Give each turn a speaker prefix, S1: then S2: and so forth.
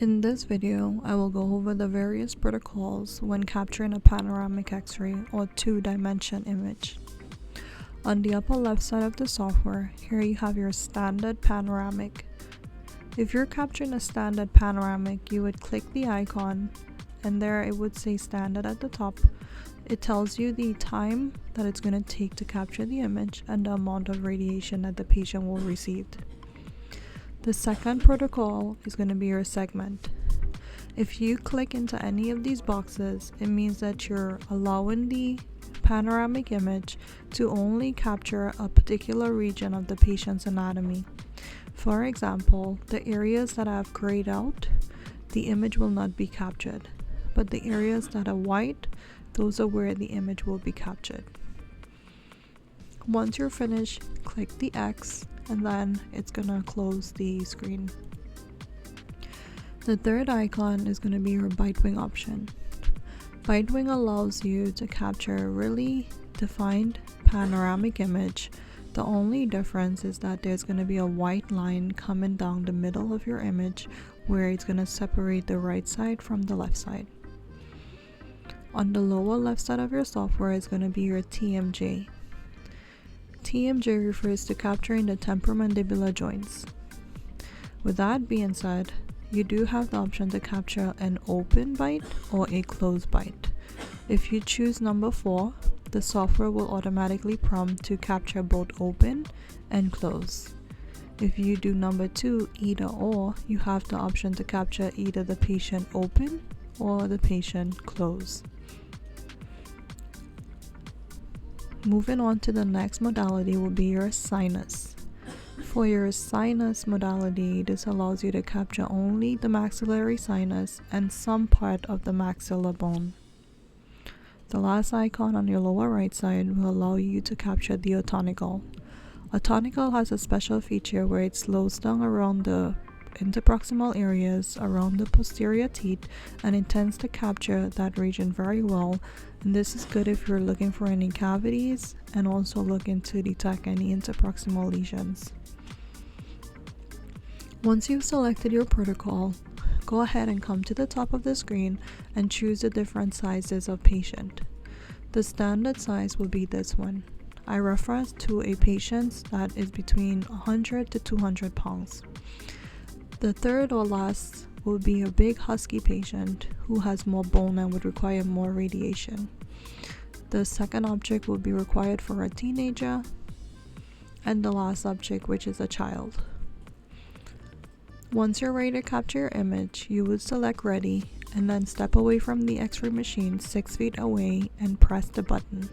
S1: In this video, I will go over the various protocols when capturing a panoramic X-ray or two-dimension image. On the upper left side of the software, here you have your standard panoramic. If you're capturing a standard panoramic, you would click the icon and there it would say standard at the top. It tells you the time that it's going to take to capture the image and the amount of radiation that the patient will receive. The second protocol is going to be your segment. If you click into any of these boxes, it means that you're allowing the panoramic image to only capture a particular region of the patient's anatomy. For example, the areas that I've grayed out, the image will not be captured, but the areas that are white, those are where the image will be captured. Once you're finished, click the X and then it's gonna close the screen. The third icon is gonna be your bite wing option. Bite wing allows you to capture a really defined panoramic image. The only difference is that there's gonna be a white line coming down the middle of your image where it's gonna separate the right side from the left side. On the lower left side of your software is gonna be your TMJ. TMJ refers to capturing the temporomandibular joints. With that being said, you do have the option to capture an open bite or a closed bite. If you choose number 4, the software will automatically prompt to capture both open and close. If you do number 2, either or, you have the option to capture either the patient open or the patient closed. Moving on to the next modality will be your sinus. For your sinus modality, this allows you to capture only the maxillary sinus and some part of the maxilla bone. The last icon on your lower right side will allow you to capture the atonical. Atonical has a special feature where it slows down around the interproximal areas around the posterior teeth and it tends to capture that region very well, and this is good if you're looking for any cavities and also looking to detect any interproximal lesions. Once you've selected your protocol, go ahead and come to the top of the screen and choose the different sizes of patient. The standard size will be this one. I refer to a patient that is between 100 to 200 pounds. The third or last will be a big husky patient who has more bone and would require more radiation. The second object will be required for a teenager, and the last object, which is a child. Once you're ready to capture your image, you would select ready and then step away from the X-ray machine 6 feet away and press the button.